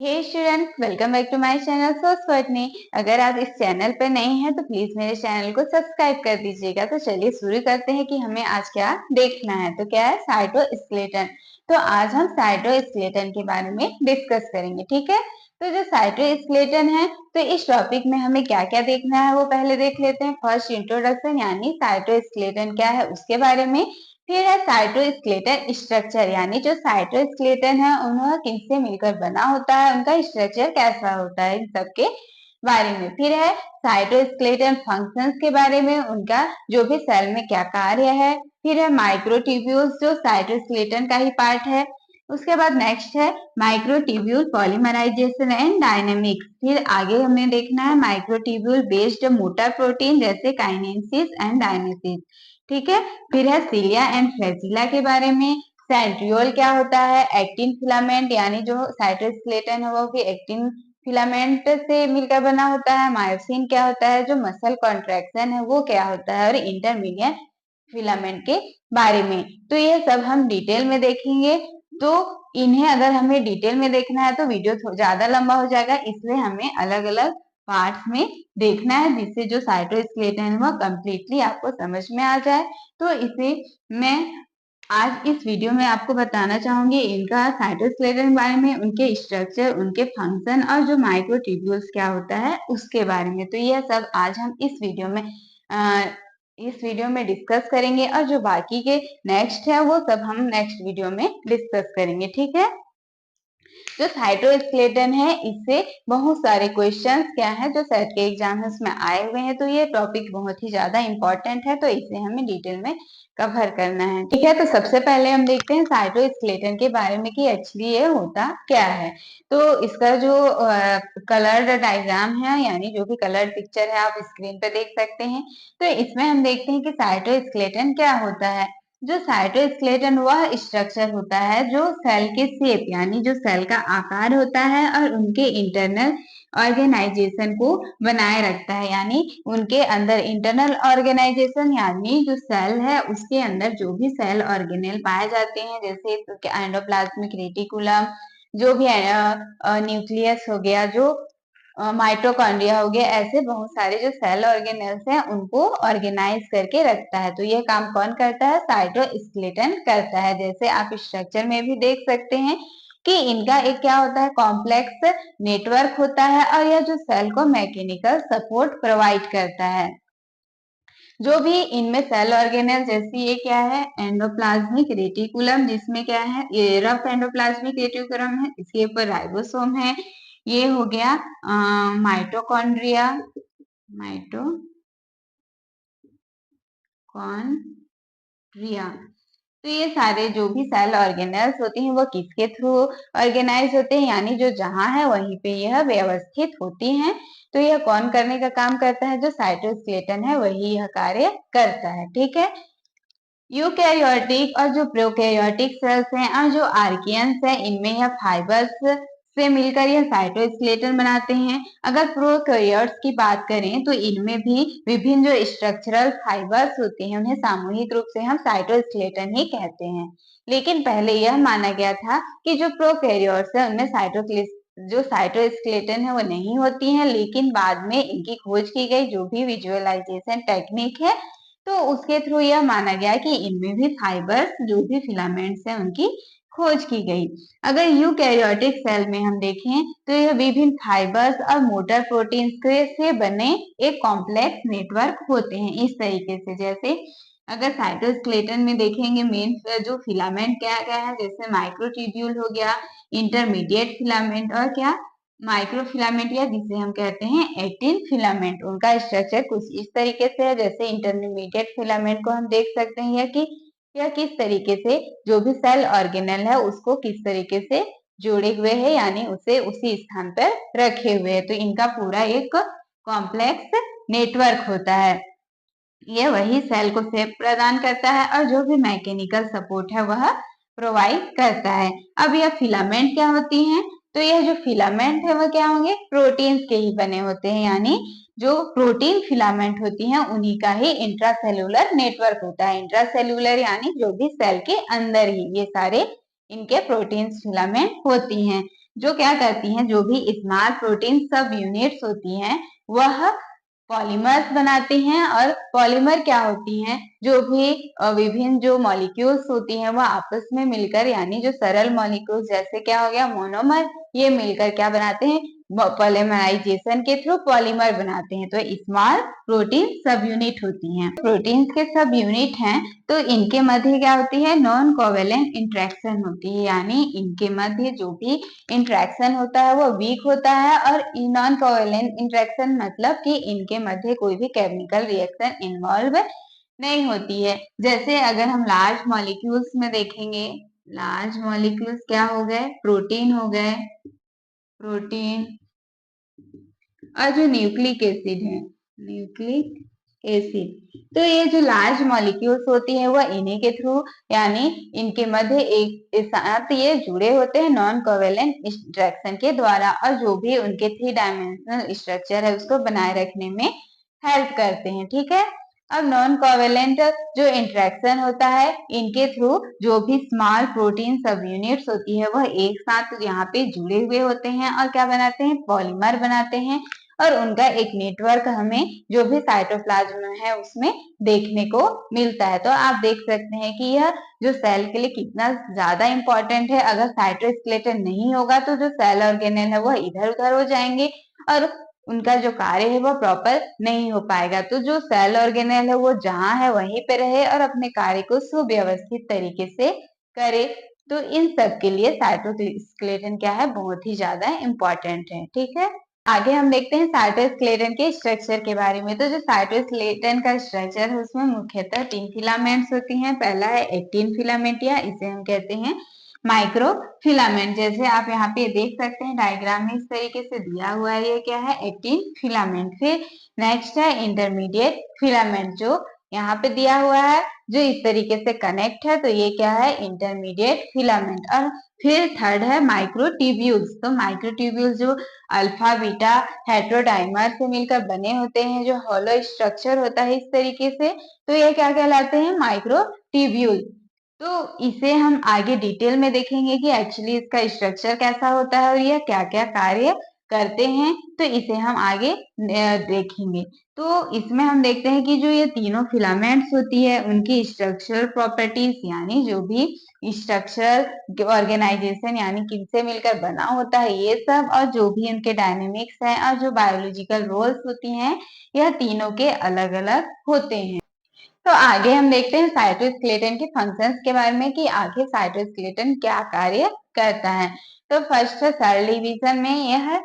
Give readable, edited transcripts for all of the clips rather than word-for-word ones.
Hey students, welcome back to my channel सोचने। अगर आप इस चैनल पर नए हैं तो प्लीज मेरे चैनल को सब्सक्राइब कर दीजिएगा। तो चलिए शुरू करते हैं कि हमें आज क्या देखना है। तो क्या है साइटोस्केलेटन। तो आज हम साइटोस्केलेटन के बारे में डिस्कस करेंगे, ठीक है। तो जो साइटोस्केलेटन है, तो इस टॉपिक में हमें क्या क्या देखना है वो पहले देख लेते हैं। फर्स्ट इंट्रोडक्शन यानी साइटोस्केलेटन क्या है उसके बारे में। फिर है साइटोस्केलेटन स्ट्रक्चर यानी जो साइटोस्केलेटन है उन्हें किससे मिलकर बना होता है, उनका स्ट्रक्चर कैसा होता है, इन सब के बारे में। फिर है साइटोस्केलेटन फंक्शंस के बारे में, उनका जो भी सेल में क्या कार्य है। फिर है माइक्रोट्यूब्यूल्स जो साइटोस्केलेटन का ही पार्ट है। उसके बाद नेक्स्ट है माइक्रोट्यूब्यूल पॉलीमराइजेशन एंड डायनेमिक्स। फिर आगे हमें देखना है माइक्रोट्यूब्यूल बेस्ड मोटर प्रोटीन जैसे काइनेसिस एंड डायनेसिस, ठीक है। फिर है सिलिया एंड फ्लैजिला के बारे में। सेंट्रियोल क्या होता है, एक्टिन फिलामेंट यानी जो साइटोस्केलेटन है वो भी एक्टिन फिलामेंट से मिलकर बना होता है। मायोसिन क्या होता है, जो मसल कॉन्ट्रैक्शन है वो क्या होता है, और इंटरमीडिएट फिलामेंट के बारे में। तो ये सब हम डिटेल में देखेंगे। तो इन्हें अगर हमें डिटेल में देखना है तो वीडियो ज्यादा लंबा हो जाएगा, इसलिए हमें अलग अलग पार्ट्स में देखना है जिससे जो साइटोस्केलेटन है वो कम्प्लीटली आपको समझ में आ जाए। तो इसे मैं आज इस वीडियो में आपको बताना चाहूंगी इनका साइटोस्केलेटन के बारे में, उनके स्ट्रक्चर, उनके फंक्शन और जो माइक्रोट्यूब्यूल्स क्या होता है उसके बारे में। तो यह सब आज हम इस वीडियो में डिस्कस करेंगे, और जो बाकी के नेक्स्ट है वो सब हम नेक्स्ट वीडियो में डिस्कस करेंगे, ठीक है। जो साइटोस्केलेटन है इससे बहुत सारे क्वेश्चंस क्या है जो सेट के एग्जाम्स में आए हुए हैं। तो ये टॉपिक बहुत ही ज्यादा इंपॉर्टेंट है, तो इसे हमें डिटेल में कवर करना है, ठीक है। तो सबसे पहले हम देखते हैं साइटोस्केलेटन के बारे में कि एक्चुअली ये होता क्या है। तो इसका जो कलर डायग्राम है यानी जो भी कलर पिक्चर है आप स्क्रीन पे देख सकते हैं। तो इसमें हम देखते हैं कि साइटोस्केलेटन क्या होता है। जो साइटोस्केलेटन वह स्ट्रक्चर होता है जो सेल के शेप यानी जो सेल का आकार होता है और उनके इंटरनल ऑर्गेनाइजेशन को बनाए रखता है। यानी उनके अंदर इंटरनल ऑर्गेनाइजेशन यानी जो सेल है उसके अंदर जो भी सेल ऑर्गेनेल पाए जाते हैं, जैसे एंडोप्लाज्मिक रेटिकुलम, जो भी न्यूक्लियस हो गया, जो माइटोकॉन्ड्रिया हो गया, ऐसे बहुत सारे जो सेल ऑर्गेनेल्स हैं उनको ऑर्गेनाइज करके रखता है। तो ये काम कौन करता है, साइटोस्केलेटन करता है। जैसे आप स्ट्रक्चर में भी देख सकते हैं कि इनका एक क्या होता है, कॉम्प्लेक्स नेटवर्क होता है, और यह जो सेल को मैकेनिकल सपोर्ट प्रोवाइड करता है। जो भी इनमें सेल ऑर्गेनेल, जैसे ये क्या है एंडोप्लाज्मिक रेटिकुलम, जिसमें क्या है ये रफ एंडोप्लाज्मिक रेटिकुलम है, इसके ऊपर राइबोसोम है। ये हो गया माइटोकॉन्ड्रिया, माइटोकॉन्ड्रिया। तो ये सारे जो भी सेल ऑर्गेनेल्स होते हैं वो किसके थ्रू ऑर्गेनाइज होते हैं, यानी जो जहां है वहीं पे यह व्यवस्थित होती हैं। तो यह कौन करने का काम करता है, जो साइटोस्केलेटन है वही यह कार्य करता है, ठीक है। यूकैरियोटिक और जो प्रोकैरियोटिक सेल्स हैं और जो आर्कियंस हैं इनमें यह फाइबर्स से मिलकर यह साइटोस्केलेटन बनाते हैं। अगर प्रोकैरियोट्स की बात करें तो इनमें भी विभिन्न जो स्ट्रक्चरल फाइबर्स होते हैं उन्हें सामूहिक रूप से हम साइटोस्केलेटन ही कहते हैं। लेकिन पहले यह माना गया था कि जो प्रोकैरियोट्स है उनमें जो साइटोस्केलेटन है वो नहीं होती है, लेकिन बाद में इनकी खोज की गई जो भी विजुअलाइजेशन टेक्निक है, तो उसके थ्रू यह माना गया कि इनमें भी फाइबर्स जो भी फिलामेंट्स हैं उनकी खोज की गई। अगर यूकैरियोटिक सेल में हम देखें तो यह विभिन्न फाइबर्स और मोटर प्रोटीन्स से बने एक कॉम्प्लेक्स नेटवर्क होते हैं इस तरीके से। जैसे अगर साइटोस्केलेटन में देखेंगे मेन जो फिलामेंट क्या क्या है, जैसे माइक्रोट्यूब्यूल हो गया, इंटरमीडिएट फिलामेंट, और क्या माइक्रोफिलामेंट या जिसे हम कहते हैं एक्टिन फिलामेंट। उनका स्ट्रक्चर कुछ इस तरीके से है। जैसे इंटरमीडिएट फिलामेंट को हम देख सकते हैं कि यह किस तरीके से जो भी सेल ऑर्गेनेल है उसको किस तरीके से जोड़े हुए है, यानी उसे उसी स्थान पर रखे हुए है। तो इनका पूरा एक कॉम्प्लेक्स नेटवर्क होता है। यह वही सेल को शेप प्रदान करता है और जो भी मैकेनिकल सपोर्ट है वह प्रोवाइड करता है। अब यह फिलामेंट क्या होती हैं, तो यह जो फिलामेंट है वह क्या होंगे, प्रोटीन्स के ही बने होते हैं। यानी जो प्रोटीन फिलामेंट होती हैं उन्हीं का ही इंट्रासेल्यूलर नेटवर्क होता है। इंट्रासेल्यूलर यानी जो भी सेल के अंदर ही ये सारे इनके प्रोटीन फिलामेंट होती हैं। जो क्या करती हैं, जो भी स्मॉल प्रोटीन सब यूनिट्स होती हैं वह पॉलीमर्स बनाते हैं। और पॉलीमर क्या होती हैं, जो भी विभिन्न जो मॉलिक्यूल्स होती हैं वह आपस में मिलकर, यानी जो सरल मॉलिक्यूल्स जैसे क्या हो गया मोनोमर, ये मिलकर क्या बनाते हैं, पॉलीमराइजेशन के थ्रू पॉलीमर बनाते हैं। तो स्मॉल प्रोटीन सब यूनिट होती हैं। प्रोटीन्स के सब यूनिट हैं तो इनके मध्य क्या होती है, नॉन कोवेलेंट इंटरेक्शन होती है, यानी इनके मध्य जो भी इंटरेक्शन होता है वो वीक होता है। और नॉन कोवेलेंट इंटरेक्शन मतलब कि इनके मध्य कोई भी केमिकल रिएक्शन इन्वॉल्व नहीं होती है। जैसे अगर हम लार्ज मॉलिक्यूल्स में देखेंगे, लार्ज मॉलिक्यूल्स क्या हो गए, प्रोटीन हो गए, प्रोटीन, और जो न्यूक्लिक एसिड है, न्यूक्लिक एसिड, तो ये जो लार्ज मॉलिक्यूल्स होती है वह इन्हीं के थ्रू, यानी इनके मध्य एक साथ ये जुड़े होते हैं नॉन कोवेलेंट इंटरेक्शन के द्वारा, और जो भी उनके 3 डायमेंशनल स्ट्रक्चर है उसको बनाए रखने में हेल्प करते हैं। ठीक है, अब नॉन कोवेलेंट जो इंटरेक्शन होता है इनके थ्रू जो भी स्मॉल प्रोटीन सब यूनिट्स होती है वह एक साथ यहाँ पे जुड़े हुए होते हैं और क्या बनाते हैं, पॉलीमर बनाते हैं। और उनका एक नेटवर्क हमें जो भी साइटोप्लाज्म है उसमें देखने को मिलता है। तो आप देख सकते हैं कि यह जो सेल के लिए कितना ज्यादा इंपॉर्टेंट है। अगर साइटोस्केलेटन नहीं होगा तो जो सेल ऑर्गेनेल है वह इधर उधर हो जाएंगे और उनका जो कार्य है वो प्रॉपर नहीं हो पाएगा। तो जो सेल ऑर्गेनेल है वो जहाँ है वहीं पे रहे और अपने कार्य को सुव्यवस्थित तरीके से करे। तो इन सब के लिए साइटोस्केलेटन क्या है, बहुत ही ज्यादा इम्पोर्टेंट है। ठीक है, आगे हम देखते हैं साइटोस्केलेटन के स्ट्रक्चर के बारे में। तो जो साइटोस्केलेटन का स्ट्रक्चर है उसमें मुख्यतः 3 फिलामेंट्स होती हैं। पहला है एक्टिन फिलामेंट, या इसे हम कहते हैं माइक्रो फिलामेंट। जैसे आप यहाँ पे देख सकते हैं डायग्राम में इस तरीके से दिया हुआ है, ये क्या है, एक्टिन फिलामेंट। फिर नेक्स्ट है इंटरमीडिएट फिलामेंट, जो यहाँ पे दिया हुआ है, जो इस तरीके से कनेक्ट है, तो ये क्या है, इंटरमीडिएट फिलामेंट। और फिर थर्ड है माइक्रोट्यूब्यूल्स। तो माइक्रोट्यूब्यूल्स जो अल्फा बीटा हेटेरोडाइमर से मिलकर बने होते हैं, जो हॉलो स्ट्रक्चर होता है इस तरीके से, तो ये क्या कहलाते हैं, माइक्रोट्यूब्यूल। तो इसे हम आगे डिटेल में देखेंगे कि एक्चुअली इसका स्ट्रक्चर कैसा होता है और यह क्या क्या कार्य करते हैं, तो इसे हम आगे देखेंगे। तो इसमें हम देखते हैं कि जो ये तीनों फिलामेंट्स होती है उनकी स्ट्रक्चरल प्रॉपर्टीज, यानी जो भी स्ट्रक्चर ऑर्गेनाइजेशन यानी किनसे मिलकर बना होता है ये सब, और जो भी उनके डायनेमिक्स है और जो बायोलॉजिकल रोल्स होती हैं, यह तीनों के अलग अलग होते हैं। तो आगे हम देखते हैं साइटोस्केलेटन के फंक्शंस के बारे में कि आखिर साइटोस्केलेटन क्या कार्य करता है। तो फर्स्ट है सेल डिवीजन में, यह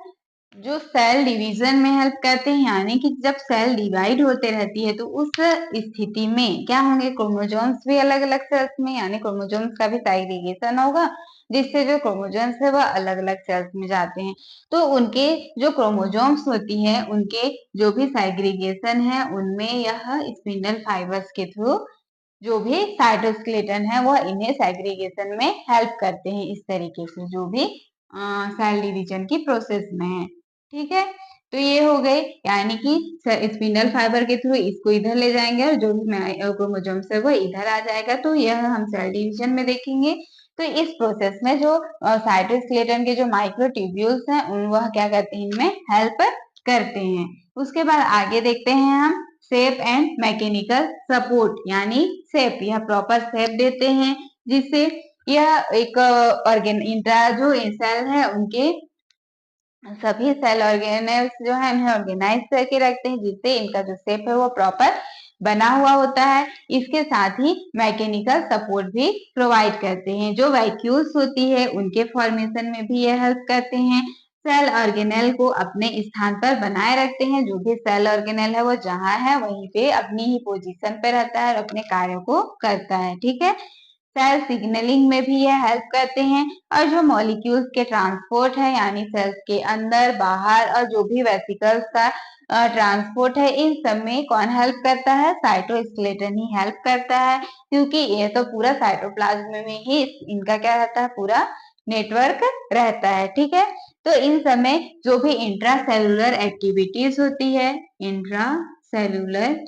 जो सेल डिवीजन में हेल्प करते हैं, यानी कि जब सेल डिवाइड होते रहती है तो उस स्थिति में क्या होंगे, क्रोमोसोम्स भी अलग अलग सेल्स में, यानी क्रोमोसोम्स का भी सेग्रीगेशन होगा, जिससे जो क्रोमोसोम्स है वह अलग अलग सेल्स में जाते हैं। तो उनके जो क्रोमोसोम्स होती है उनके जो भी सेग्रीगेशन है उनमें यह स्पिंडल फाइबर्स के थ्रू जो भी साइटोस्केलेटन है वह इन्हें सेग्रीगेशन में हेल्प करते हैं, इस तरीके से जो भी सेल डिवीजन की प्रोसेस में है। ठीक है, तो ये हो गए, यानी कि स्पिंडल फाइबर के थ्रू इसको इधर ले जाएंगे और जो भी क्रोमोसोम्स है वो इधर आ जाएगा। तो यह हम सेल डिवीजन में देखेंगे। तो इस प्रोसेस में जो साइटोस्केलेटन के जो माइक्रोट्यूब्यूल्स हैं उन वह क्या करते हैं, इनमें हेल्प करते हैं। उसके बाद आगे देखते हैं हम शेप एंड मैकेनिकल सपोर्ट, यानी शेप, यह प्रॉपर शेप देते हैं जिससे यह एक ऑर्गेन इंट्रा जो सेल है उनके सभी सेल ऑर्गेनेल्स जो है इन्हें ऑर्गेनाइज करके रखते हैं, जिससे इनका जो शेप है वो प्रॉपर बना हुआ होता है। इसके साथ ही मैकेनिकल सपोर्ट भी प्रोवाइड करते हैं। जो वैक्यूल्स होती है उनके फॉर्मेशन में भी ये हेल्प करते हैं। सेल ऑर्गेनेल को अपने स्थान पर बनाए रखते हैं। जो भी सेल ऑर्गेनेल है वो जहाँ है वहीं पे अपनी ही पोजीशन पे रहता है और अपने कार्यों को करता है। ठीक है, सेल सिग्नलिंग में भी यह हेल्प करते हैं। और जो मॉलिक्यूल्स के ट्रांसपोर्ट है, यानी सेल्स के अंदर बाहर और जो भी वेसिकल्स का ट्रांसपोर्ट है, इन सब में कौन हेल्प करता है, साइटोस्केलेटन ही हेल्प करता है, क्योंकि ये तो पूरा साइटोप्लाज्म में ही इनका क्या रहता है, पूरा नेटवर्क रहता है। ठीक है, तो इन सब में जो भी इंट्रा सेलुलर एक्टिविटीज होती है, इंट्रा सेलुलर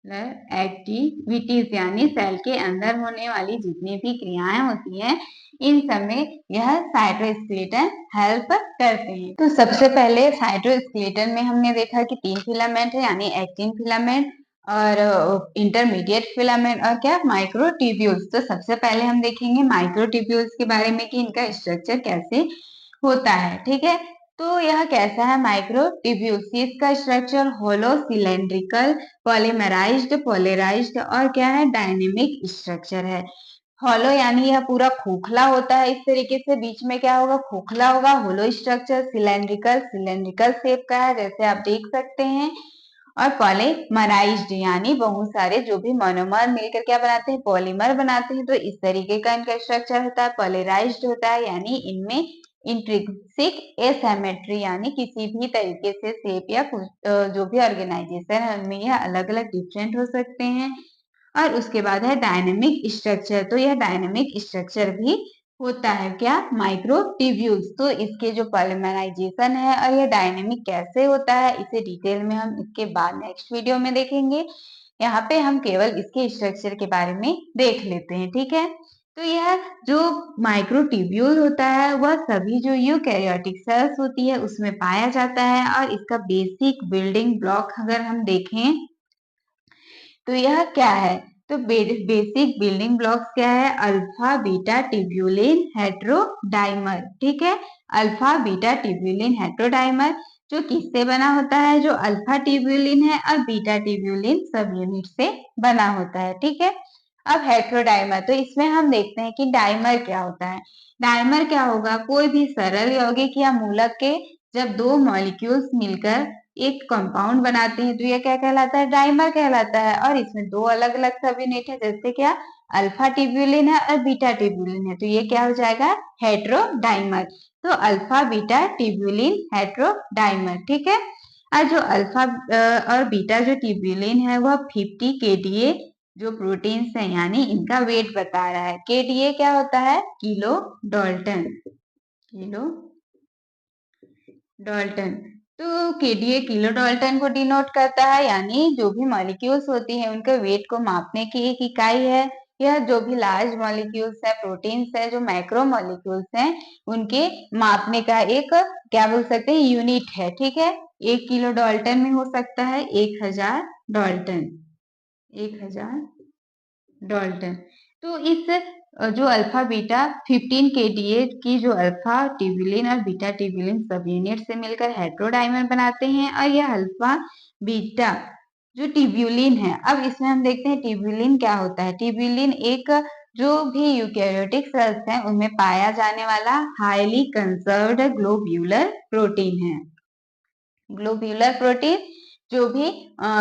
एक्टिविटीज यानी सेल के अंदर होने वाली जितनी भी क्रियाएं होती हैं इन सब में यह साइटोस्केलेटन हेल्प करते हैं। तो सबसे पहले साइटोस्केलेटन में हमने देखा कि 3 फिलामेंट है यानी एक्टिन फिलामेंट और इंटरमीडिएट फिलामेंट और क्या माइक्रोट्यूब्यूल्स। तो सबसे पहले हम देखेंगे माइक्रोट्यूब्यूल्स के बारे में कि इनका स्ट्रक्चर कैसे होता है। ठीक है, तो यह कैसा है माइक्रोट्यूब्यूल्स? इसका स्ट्रक्चर होलो सिलेंड्रिकल पॉलीमराइज्ड पोलराइज्ड और क्या है डायनेमिक स्ट्रक्चर है। होलो यानी यह पूरा खोखला होता है, इस तरीके से बीच में क्या होगा खोखला होगा। होलो स्ट्रक्चर सिलेंड्रिकल सिलेंड्रिकल शेप का है जैसे आप देख सकते हैं। और पॉलीमराइज्ड यानी बहुत सारे जो भी मोनोमर मिलकर क्या बनाते हैं पॉलीमर बनाते हैं, तो इस तरीके का इनका स्ट्रक्चर होता है। पॉलीराइज्ड होता है यानी इनमें इंट्रिंसिक एसिमेट्री यानी किसी भी तरीके से शेप या जो भी ऑर्गेनाइजेशन है उनमें यह अलग अलग डिफरेंट हो सकते हैं। और उसके बाद है डायनेमिक स्ट्रक्चर, तो यह डायनेमिक स्ट्रक्चर भी होता है क्या माइक्रोट्यूब्यूल्स। तो इसके जो पॉलीमराइजेशन है और यह डायनेमिक कैसे होता है इसे डिटेल में हम इसके बाद नेक्स्ट वीडियो में देखेंगे। यहाँ पे हम केवल इसके स्ट्रक्चर के बारे में देख लेते हैं। ठीक है, तो यह जो माइक्रोट्यूब्यूल होता है वह सभी जो यूकैरियोटिक सेल्स होती है उसमें पाया जाता है। और इसका बेसिक बिल्डिंग ब्लॉक अगर हम देखें तो यह क्या है, तो बेसिक बिल्डिंग ब्लॉक्स क्या है अल्फा बीटा ट्यूब्यूलिन हेट्रोडाइमर। ठीक है, अल्फा बीटा ट्यूब्यूलिन हेट्रोडाइमर जो किससे बना होता है, जो अल्फा ट्यूब्यूलिन है और बीटा ट्यूब्यूलिन सब यूनिट से बना होता है। ठीक है, अब हेट्रोडाइमर, तो इसमें हम देखते हैं कि डाइमर क्या होता है। डाइमर क्या होगा, कोई भी सरल यौगिक या मूलक के जब दो मॉलिक्यूल्स मिलकर एक कंपाउंड बनाते हैं तो यह क्या कहलाता है डाइमर कहलाता है। और इसमें दो अलग अलग सब यूनिट है जैसे क्या अल्फा ट्यूब्यूलिन है और बीटा ट्यूब्यूलिन है, तो ये क्या हो जाएगा हेट्रोडाइमर। तो अल्फा बीटा ट्यूब्यूलिन हेट्रोडाइमर। ठीक है, और जो अल्फा और बीटा जो ट्यूब्यूलिन है वह 50 केडीए जो प्रोटीन्स है यानी इनका वेट बता रहा है। केडीए क्या होता है किलो डाल्टन, किलो डाल्टन। तो केडीए किलो डाल्टन को डिनोट करता है यानी जो भी मॉलिक्यूल्स होती हैं उनके वेट को मापने की एक इकाई है। यह जो भी लार्ज मॉलिक्यूल्स है प्रोटीन्स है जो मैक्रो मॉलिक्यूल्स हैं उनके मापने का एक क्या बोल सकते हैं यूनिट है। ठीक है, 1 किलो डाल्टन में हो सकता है 1000 डाल्टन, 1000 डाल्टन। तो इस जो अल्फा बीटा 15 केडीए की जो अल्फा ट्यूब्यूलिन और बीटा ट्यूब्यूलिन सब यूनिट से मिलकर हेट्रोडाइमर बनाते हैं। और यह अल्फा बीटा जो ट्यूब्यूलिन है, अब इसमें हम देखते हैं ट्यूब्यूलिन क्या होता है। ट्यूब्यूलिन एक जो भी यूकैरियोटिक सेल्स हैं उनमें पाया जाने वाला हाईली कंजर्व्ड ग्लोब्यूलर प्रोटीन है। ग्लोब्यूलर प्रोटीन जो भी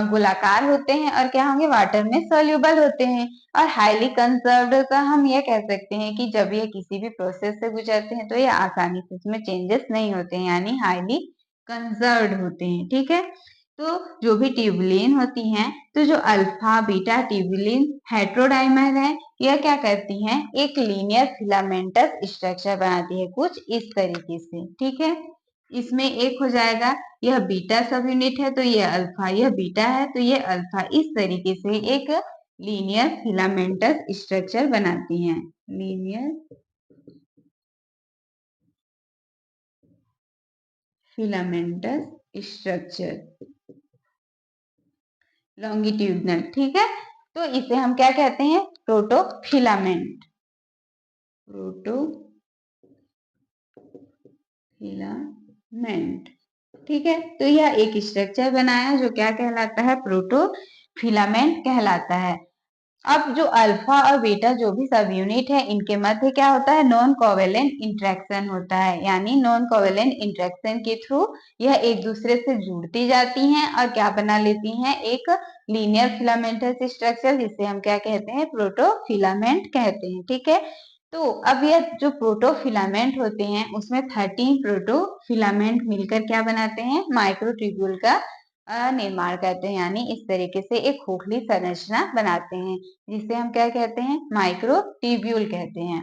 गोलाकार होते हैं और क्या होंगे वाटर में सोल्यूबल होते हैं। और हाईली कंजर्व्ड का हम ये कह सकते हैं कि जब ये किसी भी प्रोसेस से गुजरते हैं तो ये आसानी से इसमें चेंजेस नहीं होते हैं यानी हाईली कंजर्व्ड होते हैं। ठीक है, तो जो भी ट्यूबुलिन होती हैं तो जो अल्फा बीटा ट्यूबुलिन हेट्रोडाइमर है यह क्या करती हैं एक लीनियर फिलामेंटस स्ट्रक्चर बनाती है कुछ इस तरीके से। ठीक है, इसमें एक हो जाएगा यह बीटा सब यूनिट है तो ये अल्फा, यह बीटा है तो ये अल्फा, इस तरीके से एक लीनियर फिलामेंटस स्ट्रक्चर बनाती हैं। Linear filamentous structure longitudinal. ठीक है, तो इसे हम क्या कहते हैं प्रोटोफिलामेंट, प्रोटोफिलामेंट। ठीक है, तो यह एक स्ट्रक्चर बनाया जो क्या कहलाता है प्रोटोफिलामेंट कहलाता है। अब जो अल्फा और बीटा जो भी सब यूनिट है इनके मध्य क्या होता है नॉन कोवेलेंट इंटरेक्शन होता है यानी नॉन कोवेलेंट इंटरेक्शन के थ्रू यह एक दूसरे से जुड़ती जाती हैं और क्या बना लेती हैं एक लीनियर फिलामेंटस स्ट्रक्चर जिसे हम क्या कहते हैं प्रोटोफिलामेंट कहते हैं। ठीक है, तो अब यह जो प्रोटोफिलामेंट होते हैं उसमें 13 प्रोटोफिलामेंट मिलकर क्या बनाते हैं माइक्रोट्यूब्यूल का निर्माण करते हैं यानी इस तरीके से एक खोखली संरचना बनाते हैं जिसे हम क्या कहते हैं माइक्रोट्यूब्यूल कहते हैं।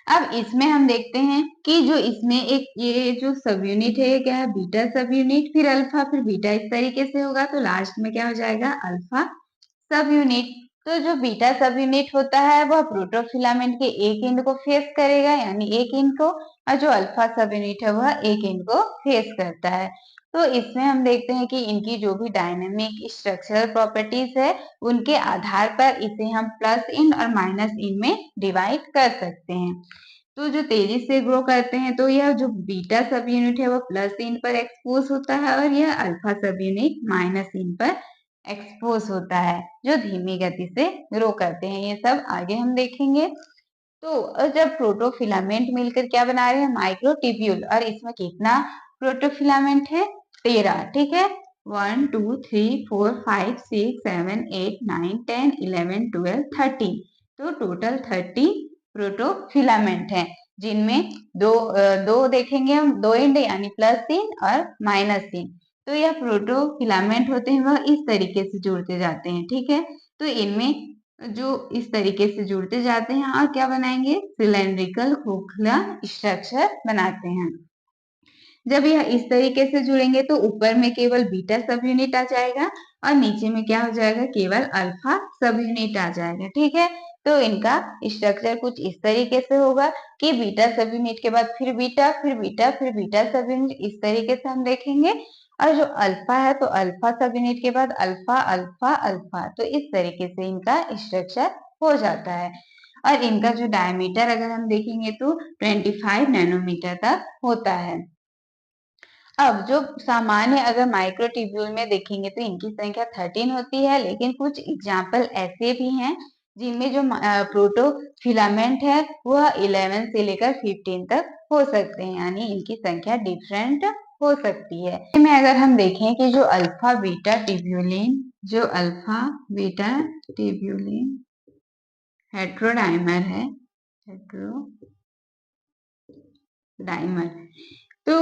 अब इसमें हम देखते हैं कि जो इसमें एक ये जो सब यूनिट है, ये क्या है, बीटा सब यूनिट, फिर अल्फा, फिर बीटा, इस तरीके से होगा। तो लास्ट में क्या हो जाएगा, अल्फा सब यूनिट। तो जो बीटा सब यूनिट होता है वह प्रोटोफिलामेंट के एक एंड को फेस करेगा, यानी एक एंड को, और जो अल्फा सब यूनिट है वह एक एंड को फेस करता है। तो इसमें हम देखते हैं कि इनकी जो भी डायनेमिक स्ट्रक्चरल प्रॉपर्टीज है, उनके आधार पर इसे हम प्लस एंड और माइनस एंड में डिवाइड कर सकते हैं। तो जो तेजी से ग्रो करते हैं, तो यह जो बीटा सब यूनिट है वो प्लस एंड पर एक्सपोज होता है, और यह अल्फा सब यूनिट माइनस एंड पर एक्सपोज होता है, जो धीमी गति से ग्रो करते हैं। ये सब आगे हम देखेंगे। तो जब प्रोटोफिलामेंट मिलकर क्या बना रहे हैं, माइक्रोट्यूब्यूल, और इसमें कितना प्रोटोफिलामेंट है, 13, ठीक है। 1 2 3 4 5 6 7 8 9 10 11 12 13, तो टोटल 30 प्रोटोफिलामेंट है, जिनमें दो देखेंगे हम, दो एंड यानी प्लस एंड और माइनस एंड। तो यह प्रोटोफिलामेंट होते हैं वह इस तरीके से जुड़ते जाते हैं, ठीक है। तो इनमें जो इस तरीके से जुड़ते जाते हैं और क्या बनाएंगे, सिलेंड्रिकल खोखला स्ट्रक्चर बनाते हैं। जब यह इस तरीके से जुड़ेंगे तो ऊपर में केवल बीटा सब यूनिट आ जाएगा, और नीचे में क्या हो जाएगा, केवल अल्फा सब यूनिट आ जाएगा, ठीक है। तो इनका स्ट्रक्चर कुछ इस तरीके से होगा कि बीटा सब यूनिट के बाद फिर बीटा, फिर बीटा, फिर बीटा सब यूनिट, इस तरीके से हम देखेंगे। और जो अल्फा है तो अल्फा सब यूनिट के बाद अल्फा अल्फा अल्फा, तो इस तरीके से इनका स्ट्रक्चर हो जाता है। और इनका जो डायमीटर अगर हम देखेंगे तो 25 नैनोमीटर तक होता है। अब जो सामान्य अगर माइक्रोट्यूब्यूल में देखेंगे तो इनकी संख्या 13 होती है, लेकिन कुछ एग्जाम्पल ऐसे भी हैं जिनमें जो प्रोटोफिलामेंट है वह 11 से लेकर 15 तक हो सकते हैं, यानी इनकी संख्या डिफरेंट हो सकती है। इसमें अगर हम देखें कि जो अल्फा बीटा ट्यूब्यूलिन, जो अल्फा बीटा ट्यूब्यूलिन हेट्रोडाइमर है, हेट्रोडाइमर, तो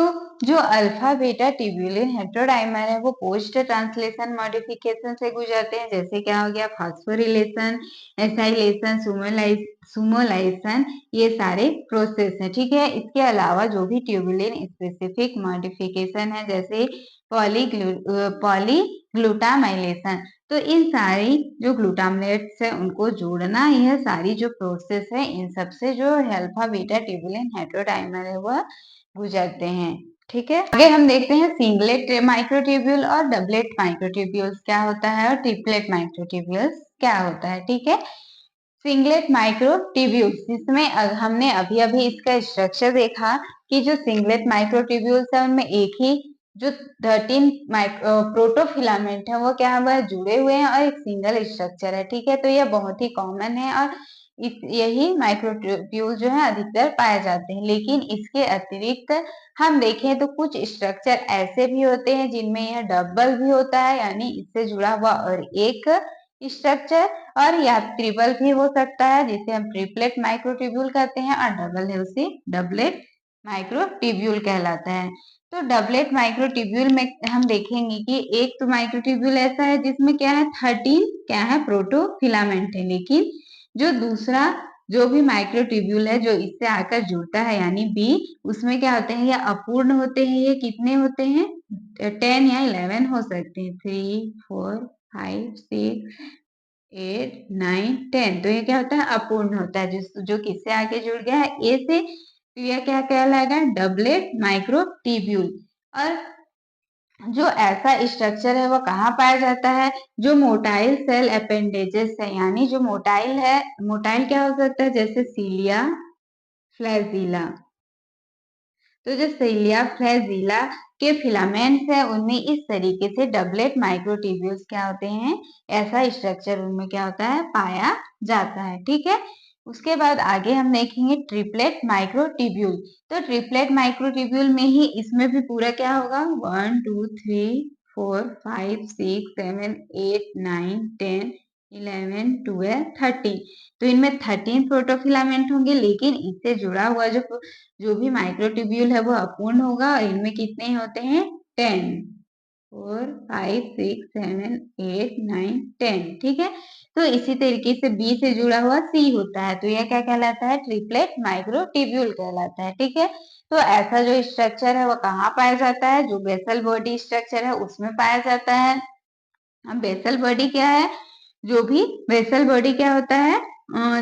जो अल्फा बीटा ट्यूब्यूलिन हेट्रोडाइमर है वो पोस्ट ट्रांसलेशन मॉडिफिकेशन से गुजरते हैं, जैसे क्या हो गया, फास्फोरिलेशन, एसाइलेशन, सुमोलाइजेशन, ये सारे प्रोसेस हैं, ठीक है। इसके अलावा जो भी ट्यूब्यूलिन स्पेसिफिक मॉडिफिकेशन है, जैसे पॉलीग्लूटामाइलेशन, तो इन सारी जो ग्लूटामेट्स है उनको जोड़ना, यह सारी जो प्रोसेस है इन सबसे जो अल्फा बीटा ट्यूब्यूलिन हेट्रोडाइमर है वह गुजरते हैं, ठीक है। आगे हम देखते हैं सिंगलेट माइक्रोट्यूब्यूल और डबलेट माइक्रोट्यूब्यूल्स क्या होता है, और ट्रिपलेट माइक्रोट्यूब्यूल्स क्या होता है, ठीक है। सिंगलेट माइक्रोट्यूब्यूल्स, इसमें हमने अभी अभी इसका स्ट्रक्चर देखा कि जो सिंगलेट माइक्रोट्यूब्यूल्स है उनमें एक ही जो 13 प्रोटोफिलामेंट है वो क्या है, वह जुड़े हुए हैं और एक सिंगल स्ट्रक्चर है, ठीक है। तो यह बहुत ही कॉमन है, और यही माइक्रोट्यूब्यूल जो है अधिकतर पाए जाते हैं। लेकिन इसके अतिरिक्त हम देखें तो कुछ स्ट्रक्चर ऐसे भी होते हैं जिनमें यह डबल भी होता है, यानी इससे जुड़ा हुआ और एक स्ट्रक्चर, और या ट्रिपल भी हो सकता है जिसे हम ट्रिपलेट माइक्रोट्यूब्यूल कहते हैं, और डबल है उसे डबलेट माइक्रोट्यूब्यूल कहलाता है। तो डबलेट माइक्रोट्यूब्यूल में हम देखेंगे कि एक तो माइक्रोट्यूब्यूल ऐसा है जिसमें क्या है, 13 क्या है, प्रोटोफिलामेंट है, लेकिन जो दूसरा जो भी माइक्रोट्यूब्यूल है जो इससे आकर जुड़ता है, यानी बी, उसमें क्या होते हैं, ये अपूर्ण होते हैं। ये कितने होते हैं, 10 या 11 हो सकते हैं, 3 4 5 6 8 9 10, तो ये क्या होता है, अपूर्ण होता है, जो किससे आके जुड़ गया है, ए से, तो यह क्या कहलाएगा, डबलेट माइक्रोट्यूब्यूल। और जो ऐसा स्ट्रक्चर है वो कहाँ पाया जाता है, जो मोटाइल सेल अपेंडेजेस है, यानी जो मोटाइल है, मोटाइल क्या हो सकता है, जैसे सीलिया फ्लैजिला, तो जो सीलिया फ्लैजिला के फिलामेंट्स है उनमें इस तरीके से डबलेट माइक्रोट्यूब्यूल्स क्या होते हैं, ऐसा स्ट्रक्चर उनमें क्या होता है, पाया जाता है, ठीक है। उसके बाद आगे हम देखेंगे ट्रिपलेट माइक्रोट्यूब्यूल। तो ट्रिपलेट माइक्रोट्यूब्यूल में ही इसमें भी पूरा क्या होगा, 1 2 3 4 5 6 7 8 9 10 11 12 13, तो इनमें 13 प्रोटोफिलामेंट होंगे, लेकिन इससे जुड़ा हुआ जो भी माइक्रोट्यूब्यूल है वो अपूर्ण होगा, और इनमें कितने होते हैं, 10। 4, 5, 6, 7, 8, 9, 10। ठीक है, तो इसी तरीके से बी से जुड़ा हुआ सी होता है, तो यह क्या कहलाता है? ट्रिपलेट माइक्रोट्यूब्यूल कहलाता है। ठीक है, तो ऐसा जो स्ट्रक्चर है वो कहाँ पाया जाता है? जो बेसल बॉडी स्ट्रक्चर है उसमें पाया जाता है। अब बेसल बॉडी क्या है? जो भी बेसल बॉडी क्या होता है?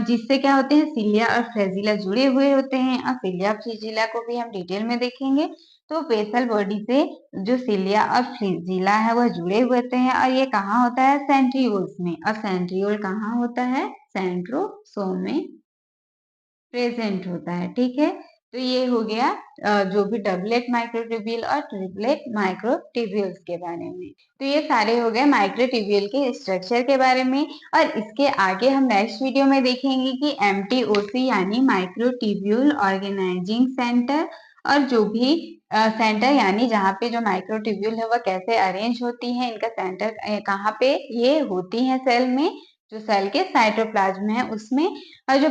जिससे क्या होते हैं? सिलिया और फ्लैजिला जुड़े हुए होते हैं। अब सिलिया फ्लैजिला को भी हम डिटेल में देखेंगे। तो बेसल बॉडी से जो सिलिया और फ्लैजिला है वह जुड़े हुए होते हैं और ये कहाँ होता है? सेंट्रियोल्स में। और सेंट्रियोल कहाँ होता है? सेंट्रोसोम में प्रेजेंट होता है। ठीक है, तो ये हो गया जो भी डबलेट माइक्रोट्यूब्यूल और ट्रिपलेट माइक्रोट्यूब्यूल्स के बारे में। तो ये सारे हो गए माइक्रोट्यूब्यूल के स्ट्रक्चर के बारे में। और इसके आगे हम नेक्स्ट वीडियो में देखेंगे कि एमटीओसी यानी माइक्रोट्यूब्यूल ऑर्गेनाइजिंग सेंटर, और जो भी सेंटर यानी जहाँ पे जो माइक्रोट्यूब्यूल है वह कैसे अरेंज होती है, इनका सेंटर कहाँ पे ये होती है सेल में, जो सेल के साइटोप्लाज्म है उसमें। और जो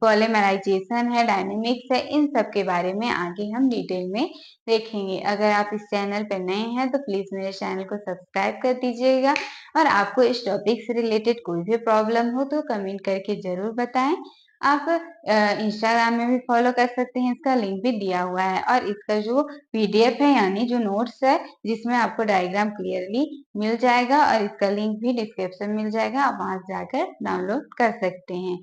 पॉलीमराइजेशन है, डायनेमिक्स है, इन सब के बारे में आगे हम डिटेल में देखेंगे। अगर आप इस चैनल पर नए हैं तो प्लीज मेरे चैनल को सब्सक्राइब कर दीजिएगा। और आपको इस टॉपिक से रिलेटेड कोई भी प्रॉब्लम हो तो कमेंट करके जरूर बताएं। आप इंस्टाग्राम में भी फॉलो कर सकते हैं, इसका लिंक भी दिया हुआ है। और इसका जो पीडीएफ है यानी जो नोट्स है जिसमें आपको डायग्राम क्लियरली मिल जाएगा, और इसका लिंक भी डिस्क्रिप्शन मिल जाएगा, आप वहां जाकर डाउनलोड कर सकते हैं।